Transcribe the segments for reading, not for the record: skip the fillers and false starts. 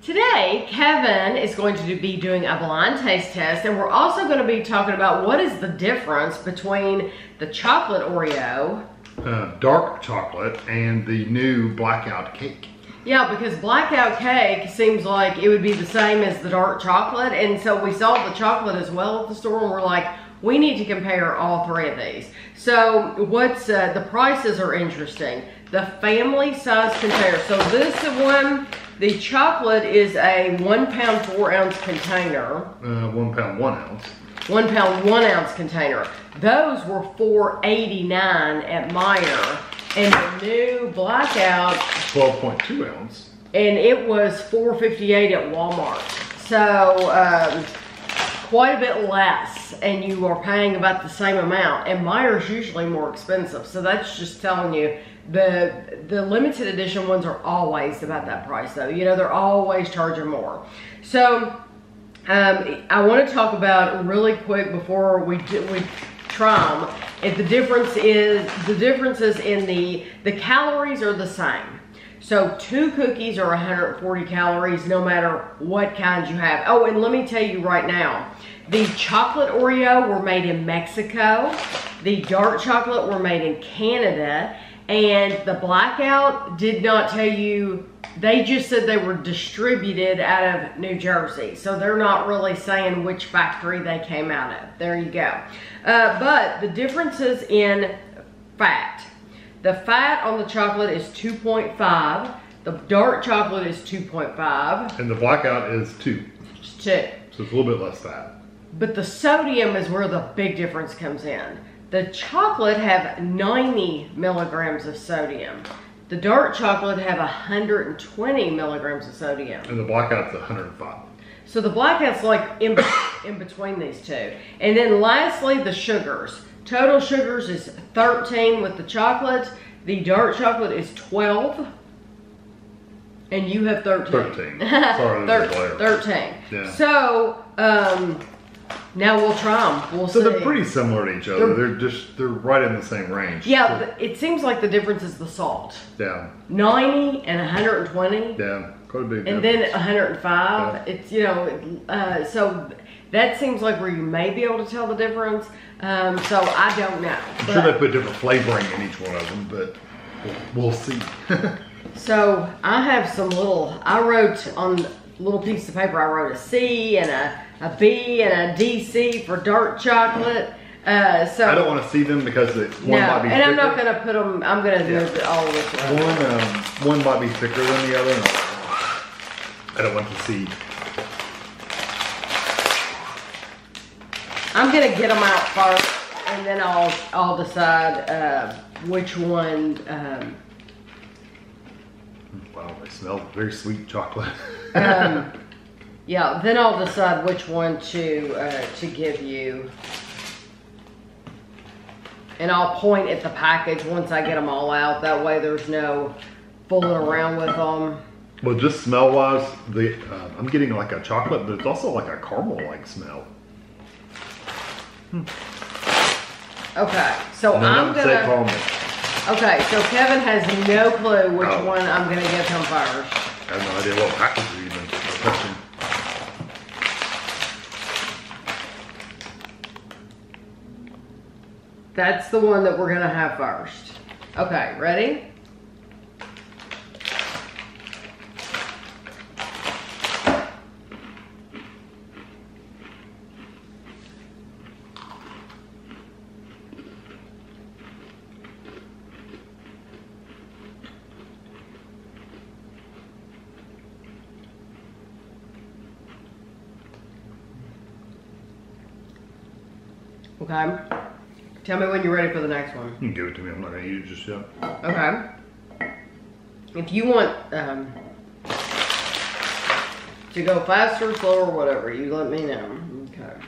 Today, Kevin is going to be doing a blind taste test, and we're also going to be talking about what is the difference between the chocolate Oreo, dark chocolate, and the new blackout cake. Yeah, because blackout cake seems like it would be the same as the dark chocolate, and so we saw the chocolate as well at the store, and we're like, we need to compare all three of these. So what's the prices are interesting. The family size container. So this one, the chocolate is a 1 pound 4 ounce container. 1 pound 1 ounce. 1 pound 1 ounce container. Those were $4.89 at Meijer, and the new blackout 12.2 ounce. And it was $4.58 at Walmart. So quite a bit less, and you are paying about the same amount. And Meijer's usually more expensive, so that's just telling you the limited edition ones are always about that price, though. You know, they're always charging more. So I want to talk about really quick before we try them. If the differences in the calories are the same. So 2 cookies are 140 calories no matter what kinds you have. Oh, and let me tell you right now, the chocolate Oreo were made in Mexico. The dark chocolate were made in Canada. And the blackout did not tell you, they just said they were distributed out of New Jersey. So they're not really saying which factory they came out of. There you go. But the differences in fat. The fat on the chocolate is 2.5. The dark chocolate is 2.5. And the blackout is 2. It's 2. So it's a little bit less fat. But the sodium is where the big difference comes in. The chocolate have 90 milligrams of sodium. The dark chocolate have 120 milligrams of sodium. And the blackout's 105. So the blackout's like in between these two. And then lastly, the sugars. Total sugars is 13 with the chocolate. The dark chocolate is 12. And you have 13. 13. Sorry, 13. Yeah. So, now we'll try them. We'll see. So they're pretty similar to each other. They're right in the same range. Yeah, so, it seems like the difference is the salt. Yeah. 90 and 120. Yeah, quite a big difference. And then 105. Yeah. It's, you know, so that seems like where you may be able to tell the difference. So I don't know. I'm sure they put different flavoring in each one of them, but we'll see. So I have some I wrote on a little piece of paper, I wrote a C and a B and a DC for dark chocolate. So I don't want to see them because one might be thicker. And I'm not going to put them, I'm going to do it all this way. One might be thicker than the other. And I don't want to see. I'm going to get them out first, and then I'll decide which one. Wow, they smell very sweet chocolate. Yeah, then I'll decide which one to give you. And I'll point at the package once I get them all out. That way there's no fooling around with them. Well, just smell-wise, I'm getting like a chocolate, but it's also like a caramel-like smell. Okay, so I'm say caramel. Okay, so Kevin has no clue which one I'm gonna give him first. I have no idea what package you're even touching. That's the one that we're gonna have first. Okay, ready? Okay. Tell me when you're ready for the next one. You can give it to me. I'm not going to eat it just yet. Okay. If you want to go faster, slower, whatever, you let me know. Okay.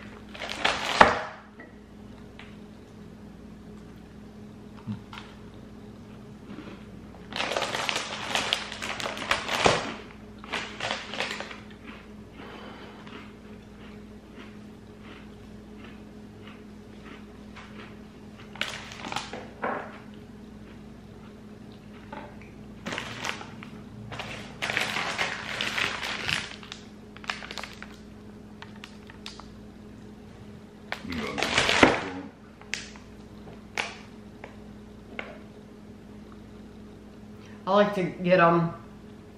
I like to get them,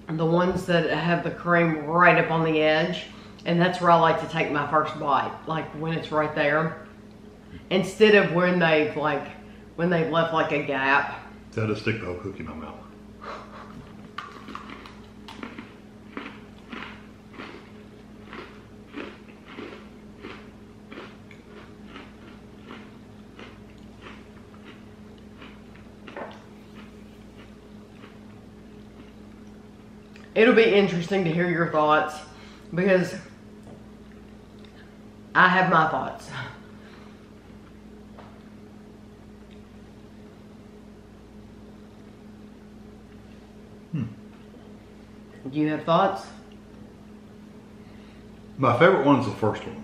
the ones that have the cream right up on the edge. And that's where I like to take my first bite, like when it's right there. Instead of when they've left like a gap. So I just stick the whole cookie in my mouth. It'll be interesting to hear your thoughts because I have my thoughts. Do you have thoughts? My favorite one's the first one.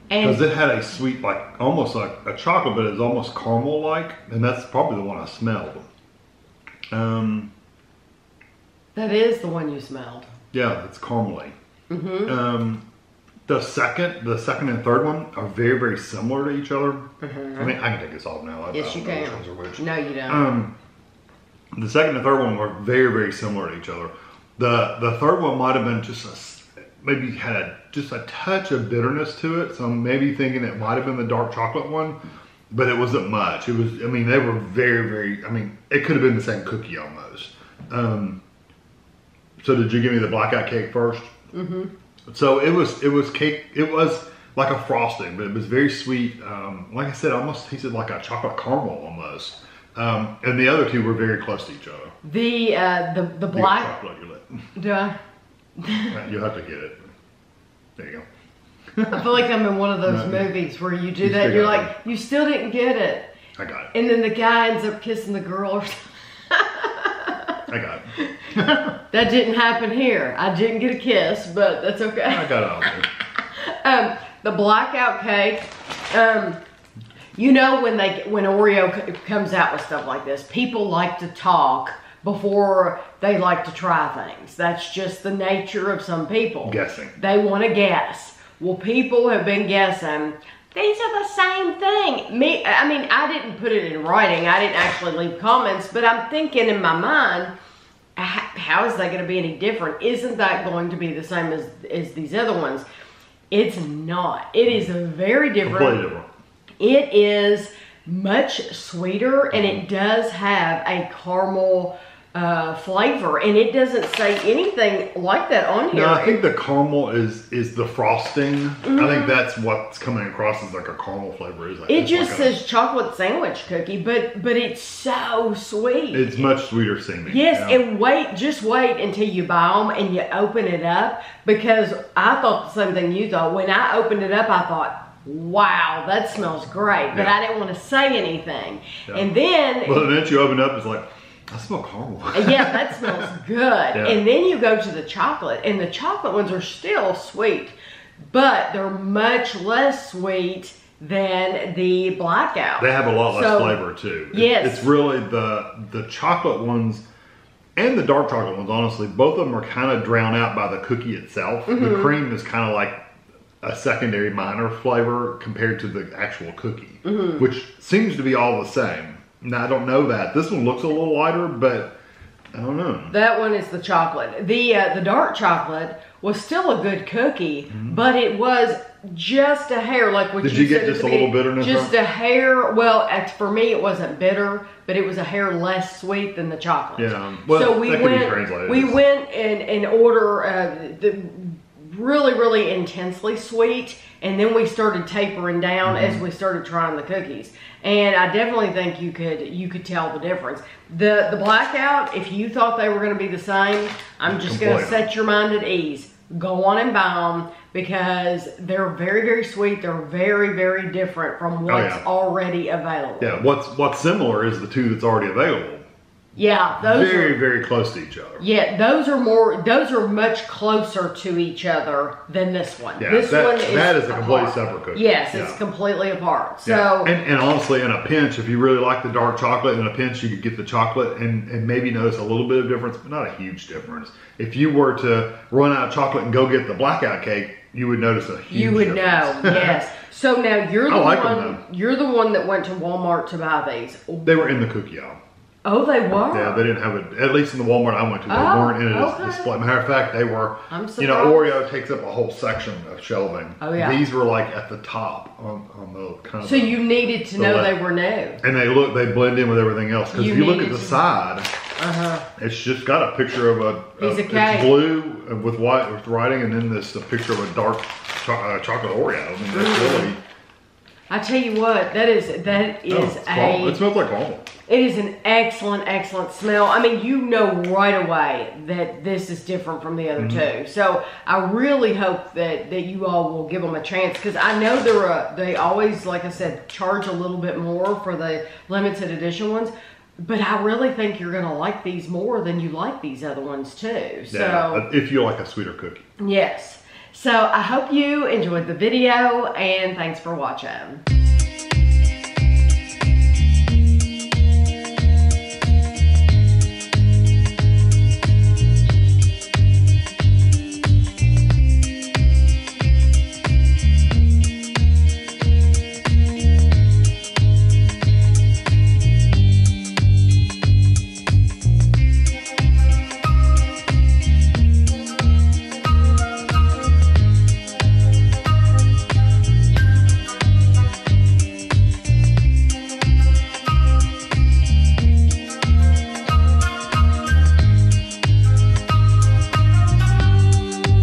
Because it had a sweet, like almost like a chocolate, but it's almost caramel-like, and that's probably the one I smelled. That is the one you smelled. Yeah, it's caramely. The second and third one are very, very similar to each other. I mean, I can take this off now. Yes, you I don't know can. which ones are which. No, you don't. The second and third one were very, very similar to each other. The third one might have been maybe had just a touch of bitterness to it. So I'm maybe thinking it might have been the dark chocolate one, but it wasn't much. It was, I mean, they were very, very, I mean, it could have been the same cookie almost. So did you give me the blackout cake first? So it was cake, it was like a frosting, but it was very sweet. Like I said, almost tasted like a chocolate caramel almost. And the other two were very close to each other. The black. Chocolate you lit. Duh. You'll have to get it. There you go. I feel like I'm in one of those movies where you do that. still You're got like, you still didn't get it. I got it. And then the guy ends up kissing the girl or something. I got it. That didn't happen here. I didn't get a kiss, but that's okay. I got it all there. The blackout cake, you know, when Oreo comes out with stuff like this, people like to talk before they like to try things. That's just the nature of some people. Guessing. They want to guess. Well, people have been guessing. These are the same thing. I mean, I didn't put it in writing. I didn't actually leave comments, but I'm thinking in my mind, how is that going to be any different? Isn't that going to be the same as these other ones? It's not. It is very different. Completely different. It is much sweeter, and it does have a caramel flavor, and it doesn't say anything like that on here. No, I think the caramel is the frosting. I think that's what's coming across as like a caramel flavor. It just says chocolate sandwich cookie, but it's so sweet. It's much sweeter seeming. Yes, yeah. and just wait until you buy them and you open it up, because I thought the same thing you thought. When I opened it up, I thought, wow, that smells great, but I didn't want to say anything. Yeah. And then... Well, then you open it up, it's like, I smell caramel. Yeah, that smells good. Yeah. And then you go to the chocolate, and the chocolate ones are still sweet, but they're much less sweet than the blackout. They have a lot less flavor too. Yes. It's really the chocolate ones and the dark chocolate ones, honestly, both of them are kind of drowned out by the cookie itself. The cream is kind of like a secondary minor flavor compared to the actual cookie, which seems to be all the same. Now, I don't know that. This one looks a little lighter, but I don't know. That one is the chocolate. The dark chocolate was still a good cookie, but it was just a hair, like what you said. Did you get just a little bitterness? Just a hair. Well, for me, it wasn't bitter, but it was a hair less sweet than the chocolate. Yeah. Well, so we went in order the really, really intensely sweet, and then we started tapering down as we started trying the cookies. And I definitely think you could tell the difference. The blackout, if you thought they were going to be the same, I'm just going to set your mind at ease. Go on and buy them, because they're very, very sweet. They're very, very different from what's already available. Yeah, what's similar is the two that's already available. Yeah, those very, very close to each other. Yeah, those are much closer to each other than this one. Yeah, this one is a completely separate cookie. Yes, it's completely apart. So and honestly, in a pinch, if you really like the dark chocolate, in a pinch you could get the chocolate and maybe notice a little bit of difference, but not a huge difference. If you were to run out of chocolate and go get the blackout cake, you would notice a huge difference. You would know, yes. So now you're the one. You're the one that went to Walmart to buy these. They were in the cookie aisle. Oh, they were? Yeah, they didn't have it, at least in the Walmart I went to, they Oh, weren't in a okay. display. Matter of fact, they were, I'm you know, surprised. Oreo takes up a whole section of shelving. Oh, yeah. These were like at the top on the kind of. So you needed to know they were new. And they blend in with everything else. Because if you look at the side, it's just got a picture of a Piece of cake. It's blue with white with writing, and then this a picture of a dark chocolate Oreo. I mean, that's really. I tell you what, that is It smells like caramel. It is an excellent smell. I mean, you know right away that this is different from the other two. So I really hope that you all will give them a chance, because I know they always, like I said, charge a little bit more for the limited edition ones. But I really think you're gonna like these more than you like these other ones too. So yeah, if you like a sweeter cookie. Yes. So I hope you enjoyed the video, and thanks for watching.